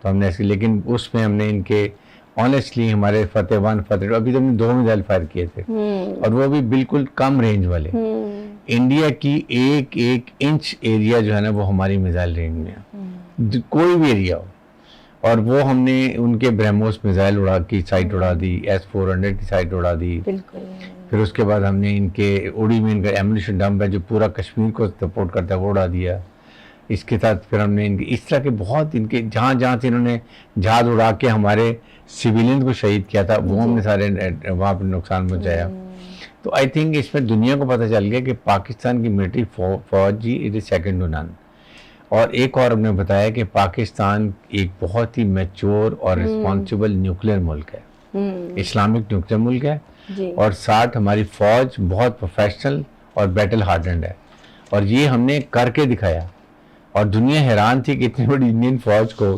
तो हमने ऐसे, लेकिन उसमें हमने इनके ऑनेस्टली हमारे फतेहान फतेह अभी तो हमने 2 मिसाइल फायर किए थे और वो भी बिल्कुल कम रेंज वाले। इंडिया की एक एक इंच एरिया जो है ना वो हमारी मिसाइल रेंज में है, कोई भी एरिया हो। और वो हमने उनके ब्रह्मोस मिसाइल उड़ा की साइट उड़ा दी, S-400 की साइट उड़ा दी। फिर उसके बाद हमने इनके उड़ी में इनका एम्यूनिशन डंप है जो पूरा कश्मीर को सपोर्ट करता है वो उड़ा दिया। इसके साथ फिर हमने इनके इस तरह के बहुत इनके जहाँ जहाँ से इन्होंने जहाज उड़ा के हमारे सिविलियन को शहीद किया था वो हमने सारे वहाँ पर नुकसान पहुँचाया। तो आई थिंक इसमें दुनिया को पता चल गया कि पाकिस्तान की मिलिट्री फौज जी it is second to none. और एक और हमने बताया कि पाकिस्तान एक बहुत ही मैच्योर और रिस्पॉन्सिबल न्यूक्लियर मुल्क है, इस्लामिक न्यूक्लियर मुल्क है। और साथ हमारी फौज बहुत प्रोफेशनल और बैटल हार्डेंड है और ये हमने करके दिखाया। और दुनिया हैरान थी कि इतनी बड़ी इंडियन फौज को